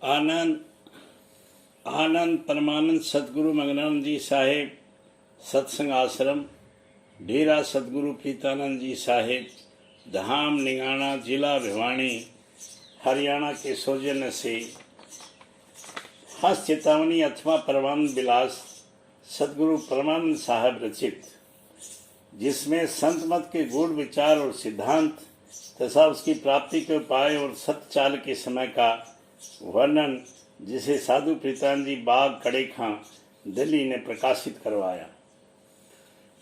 आनंद आनंद परमानंद सतगुरु मंगलानंद जी साहेब सत्संग आश्रम डेरा सतगुरु प्रीतानंद जी साहेब धाम निगाना जिला भिवानी हरियाणा के सौजन्य से हस्त चेतावनी अथवा परमानंद विलास सतगुरु परमानंद साहब रचित, जिसमें संत मत के गूढ़ विचार और सिद्धांत तथा उसकी प्राप्ति के उपाय और सत्चाल के समय का वर्णन, जिसे साधु प्रीतानंद जी बाग कड़ेखा दिल्ली ने प्रकाशित करवाया।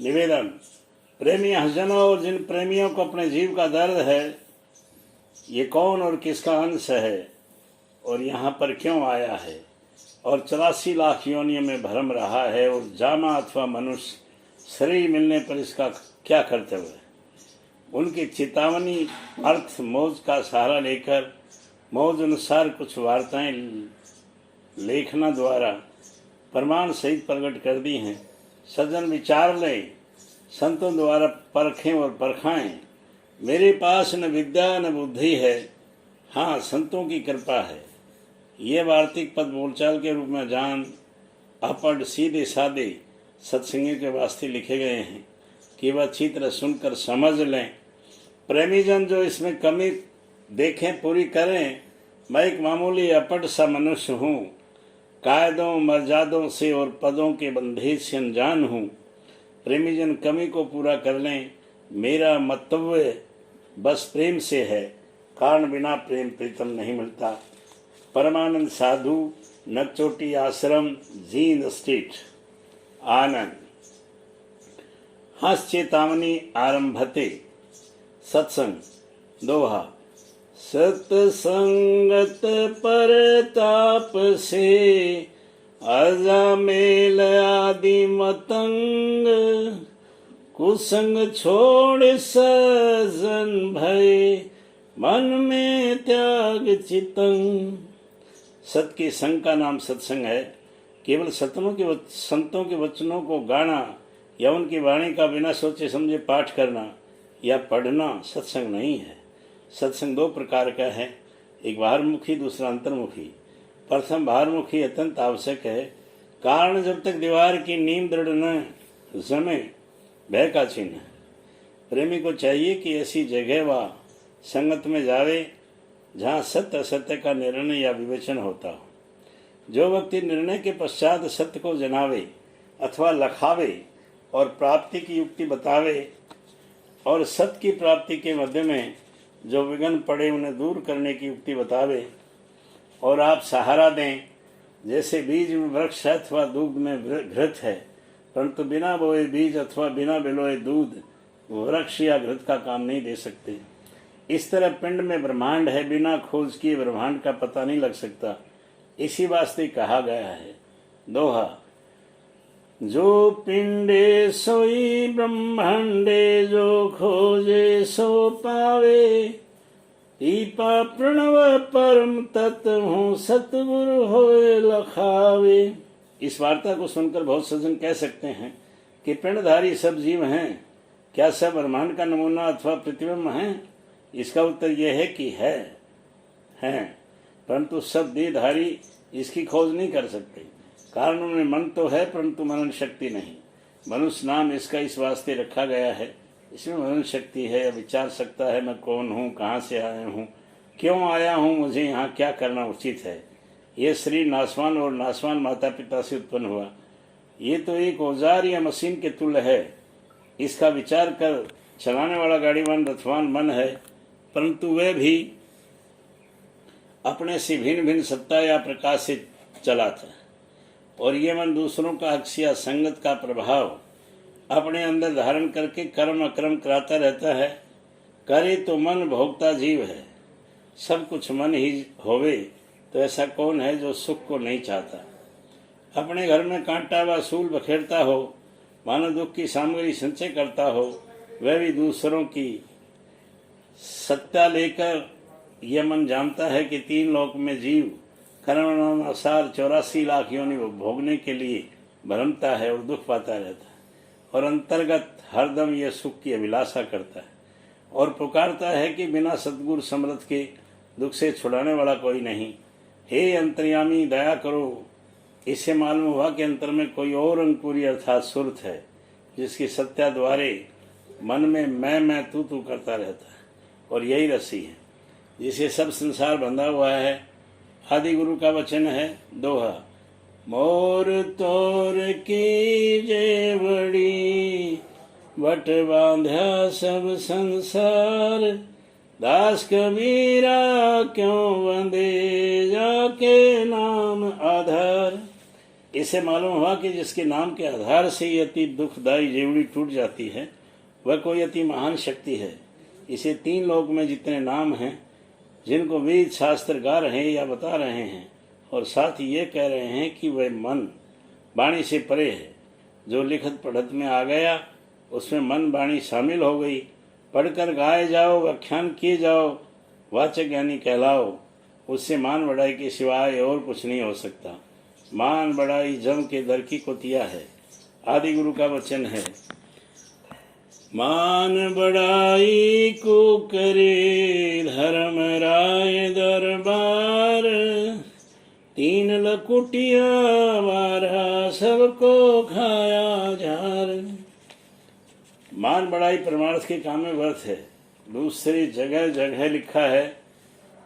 निवेदन, प्रेमी हसजनों और जिन प्रेमियों को अपने जीव का दर्द है, ये कौन और किसका अंश है और यहाँ पर क्यों आया है और 84 लाख योनियों में भ्रम रहा है और जामा अथवा मनुष्य शरीर मिलने पर इसका क्या कर्तव्य है, उनकी चेतावनी अर्थ मौज का सहारा लेकर मौज अनुसार कुछ वार्ताएं लेखना द्वारा प्रमाण सहित प्रकट कर दी हैं। सज्जन विचार लें, संतों द्वारा परखें और परखाएं। मेरे पास न विद्या न बुद्धि है, हाँ संतों की कृपा है। ये वार्तिक पद बोलचाल के रूप में जान अपढ़ सीधे सादे सत्संगी के वास्ते लिखे गए हैं कि वह अच्छी तरह सुनकर समझ लें। प्रेमीजन जो इसमें कमी देखें पूरी करें। मैं एक मामूली अपढ़ सा मनुष्य हूँ, कायदों मर्यादों से और पदों के बंधे से अनजान हूँ। प्रेमीजन कमी को पूरा कर लें। मेरा मतव्य बस प्रेम से है, कारण बिना प्रेम प्रीतम नहीं मिलता। परमानंद साधु, नकचोटी आश्रम, जींद स्ट्रीट। आनंद। हंस चेतावनी आरंभते। सत्संग दोहा। सत्संगत परताप से अजामेल आदि मतंग, कुसंग छोड़ सजन भय मन में त्याग चितंग। सत के संग का नाम सत्संग है। केवल संतों के वचनों को गाना या उनकी वाणी का बिना सोचे समझे पाठ करना या पढ़ना सत्संग नहीं है। सत्संग दो प्रकार का है, एक बाहरमुखी दूसरा अंतर्मुखी। प्रथम बाहरमुखी अत्यंत आवश्यक है, कारण जब तक दीवार की नींव दृढ़ न जमे भय का चिन्ह। प्रेमी को चाहिए कि ऐसी जगह व संगत में जावे जहाँ सत्य असत्य का निर्णय या विवेचन होता हो। जो व्यक्ति निर्णय के पश्चात सत्य को जनावे अथवा लखावे और प्राप्ति की युक्ति बतावे और सत्य की प्राप्ति के मध्य में जो विघ्न पड़े उन्हें दूर करने की युक्ति बतावे और आप सहारा दें। जैसे बीज में वृक्ष है अथवा दूध में घृत है, परंतु बिना बोए बीज अथवा बिना बिलोए दूध वृक्ष या घृत का काम नहीं दे सकते। इस तरह पिंड में ब्रह्मांड है, बिना खोज किए ब्रह्मांड का पता नहीं लग सकता। इसी वास्ते कहा गया है। दोहा। जो पिंडे सोई ब्रह्मांडे, जो खोजे सो पावे। पीपा प्रणव परम तत्व हूँ, सतगुरु होए लखावे। इस वार्ता को सुनकर बहुत सज्जन कह सकते हैं कि पिंडधारी सब जीव हैं, क्या सब ब्रह्मांड का नमूना अथवा प्रतिबिंब हैं? इसका उत्तर यह है कि हैं, परंतु सब देहधारी इसकी खोज नहीं कर सकते। कारण उनमें मन तो है परंतु मनन शक्ति नहीं। मनुष्य नाम इसका इस वास्ते रखा गया है, इसमें मनन शक्ति है, विचार सकता है मैं कौन हूँ, कहाँ से आया हूँ, क्यों आया हूँ, मुझे यहाँ क्या करना उचित है। ये शरीर नासवान और नासवान माता पिता से उत्पन्न हुआ। ये तो एक औजार या मशीन के तुल्य है। इसका विचार कर चलाने वाला गाड़ीवान रथवान मन है, परंतु वह भी अपने से भिन्न भिन्न सत्ता या प्रकाश से चलाता है। और ये मन दूसरों का हक्स या संगत का प्रभाव अपने अंदर धारण करके कर्म अकर्म कराता रहता है। करे तो मन भोगता जीव है। सब कुछ मन ही होवे तो ऐसा कौन है जो सुख को नहीं चाहता। अपने घर में कांटा व सूल बखेरता हो, मानव दुख की सामग्री संचय करता हो, वह भी दूसरों की सत्ता लेकर यह मन जानता है कि 3 लोक में जीव कर्मानुसार 84 लाख योनि भोगने के लिए भ्रमता है और दुख पाता रहता है और अंतर्गत हरदम यह सुख की अभिलाषा करता है और पुकारता है कि बिना सद्गुरु समर्थ के दुख से छुड़ाने वाला कोई नहीं। हे अंतर्यामी दया करो। इससे मालूम हुआ कि अंतर में कोई और अंकुरी अर्थात सुरत है, जिसकी सत्या द्वारे मन में मैं तू करता रहता है, और यही रस्सी है जिसे सब संसार बंधा हुआ है। आदि गुरु का वचन है, दोहा। मोर तोर की जय बड़ी, बट बांध्या सब संसार, दास कबीरा क्यों बंधे, जाके नाम आधार। इसे मालूम हुआ कि जिसके नाम के आधार से ये अति दुखदायी जेवड़ी टूट जाती है, वह कोई अति महान शक्ति है। इसे 3 लोक में जितने नाम हैं, जिनको वेद शास्त्र गा रहे हैं या बता रहे हैं, और साथ ही ये कह रहे हैं कि वह मन वाणी से परे है। जो लिखत पढ़त में आ गया, उसमें मन वाणी शामिल हो गई। पढ़कर गाए जाओ, व्याख्यान किए जाओ, वाचक ज्ञानी कहलाओ। उससे मान बढ़ाई के सिवाय और कुछ नहीं हो सकता। मान बढ़ाई जम के दर की कोतिया है। आदि गुरु का वचन है, मान बढ़ाई को करे धर्म राय दरबार, 3 लकुटिया मारा सबको खाया झार। मान बढ़ाई परमार्थ के काम में व्यर्थ है। दूसरी जगह जगह लिखा है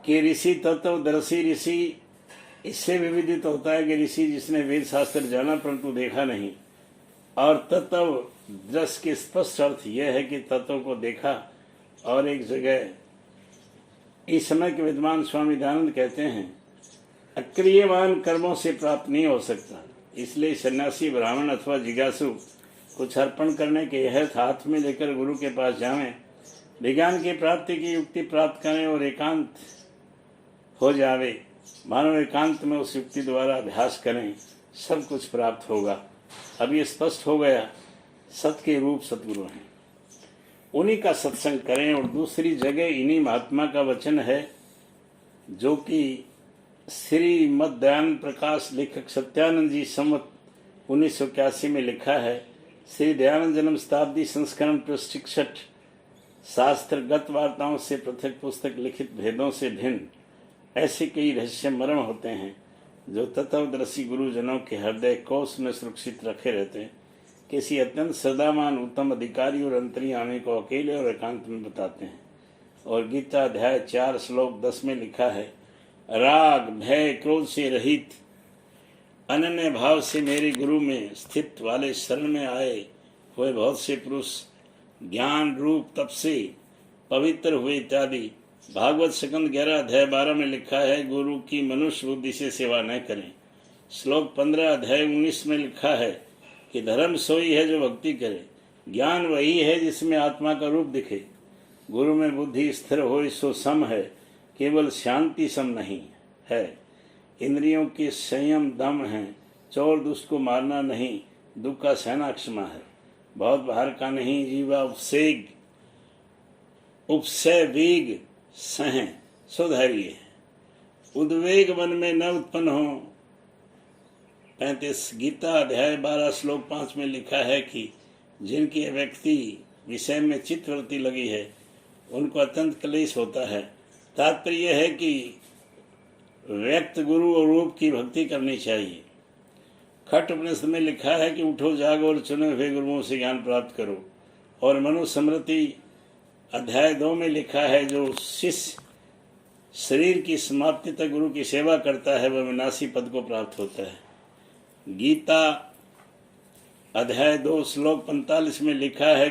कि ऋषि तत्वदर्शी ऋषि इससे विविधित होता है कि ऋषि जिसने वेद शास्त्र जाना परंतु देखा नहीं। और तत्वदर्श के स्पष्ट अर्थ यह है कि तत्व को देखा। और एक जगह इस समय के विद्वान स्वामी दयानंद कहते हैं, अक्रियवान कर्मों से प्राप्त नहीं हो सकता। इसलिए सन्यासी ब्राह्मण अथवा जिज्ञासु कुछ अर्पण करने के हेतु हाथ में लेकर गुरु के पास जावें, विज्ञान की प्राप्ति की युक्ति प्राप्त करें और एकांत हो जावे। मानो एकांत में उस युक्ति द्वारा अभ्यास करें, सब कुछ प्राप्त होगा। अब ये स्पष्ट हो गया, सत के रूप सतगुरु हैं, उन्हीं का सत्संग करें। और दूसरी जगह इन्हीं महात्मा का वचन है, जो कि श्री मद दयानंद प्रकाश लेखक सत्यानंद जी संवत 1981 में लिखा है। श्री दयानंद जन्म शताब्दी संस्करण पृष्ठ 61। शास्त्रगत वार्ताओं से पृथक पुस्तक लिखित भेदों से भिन्न ऐसे कई रहस्य मर्म होते हैं, जो तत्वदर्शी गुरुजनों के हृदय कोश में सुरक्षित रखे रहते हैं। किसी अत्यंत श्रद्धावान उत्तम अधिकारी और अंतर्यामी को अकेले और एकांत में बताते हैं। और गीता अध्याय 4 श्लोक 10 में लिखा है, राग भय क्रोध से रहित अनन्य भाव से मेरे गुरु में स्थित वाले शरण में आए हुए बहुत से पुरुष ज्ञान रूप तप से पवित्र हुए इत्यादि। भागवत सकंद 11 अध्याय 12 में लिखा है, गुरु की मनुष्य बुद्धि से सेवा न करें। श्लोक 15 अध्याय 19 में लिखा है कि धर्म सोई है जो भक्ति करे, ज्ञान वही है जिसमें आत्मा का रूप दिखे। गुरु में बुद्धि स्थिर हो सो सम है, केवल शांति सम नहीं है। इंद्रियों के संयम दम है, चोर दुष्ट को मारना नहीं, दुख का सहना क्षमा है। बहुत बाहर का नहीं, जीवा उपसय वेग सह सुधैर्य। उद्वेग मन में न उत्पन्न हो। 35 गीता अध्याय 12 श्लोक 5 में लिखा है कि जिनकी व्यक्ति विषय में चित्तवृत्ति लगी है, उनको अत्यंत क्लेश होता है। तात्पर्य यह है कि व्यक्त गुरु और रूप की भक्ति करनी चाहिए। खट उपनिषद में लिखा है कि उठो जागो और चुने हुए गुरुओं से ज्ञान प्राप्त करो। और मनुस्मृति अध्याय 2 में लिखा है, जो शिष्य शरीर की समाप्ति तक गुरु की सेवा करता है, वह विनाशी पद को प्राप्त होता है। गीता अध्याय 2 श्लोक 45 में लिखा है,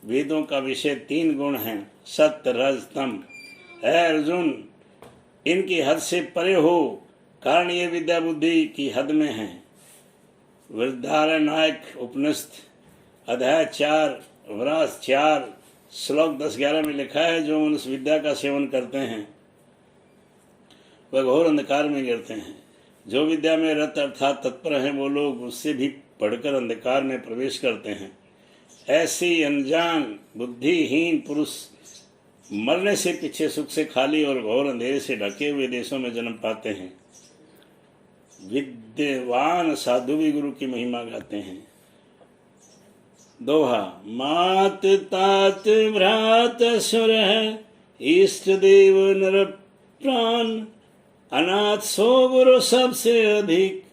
वेदों का विषय 3 गुण हैं, सत्य रज तम। है अर्जुन, इनकी हद से परे हो, कारण ये विद्या बुद्धि की हद में है। वृद्धारण्यक उपनिषद अध्याय 4 व्रास 4 श्लोक 10-11 में लिखा है, जो मनुष्य विद्या का सेवन करते हैं वह घोर अंधकार में गिरते हैं। जो विद्या में रत अर्थात तत्पर हैं, वो लोग उससे भी पढ़कर अंधकार में प्रवेश करते हैं। ऐसे अनजान बुद्धिहीन पुरुष मरने से पीछे सुख से खाली और घोर अंधेरे से ढके हुए देशों में जन्म पाते हैं। विद्वान साधु भी गुरु की महिमा गाते हैं। दोहा, मात तात भ्रात सुर है, इष्ट देव नर प्राण, अनाथ सो गुरु सबसे अधिक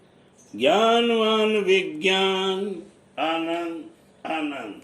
ज्ञानवान विज्ञान आनंद आनंद।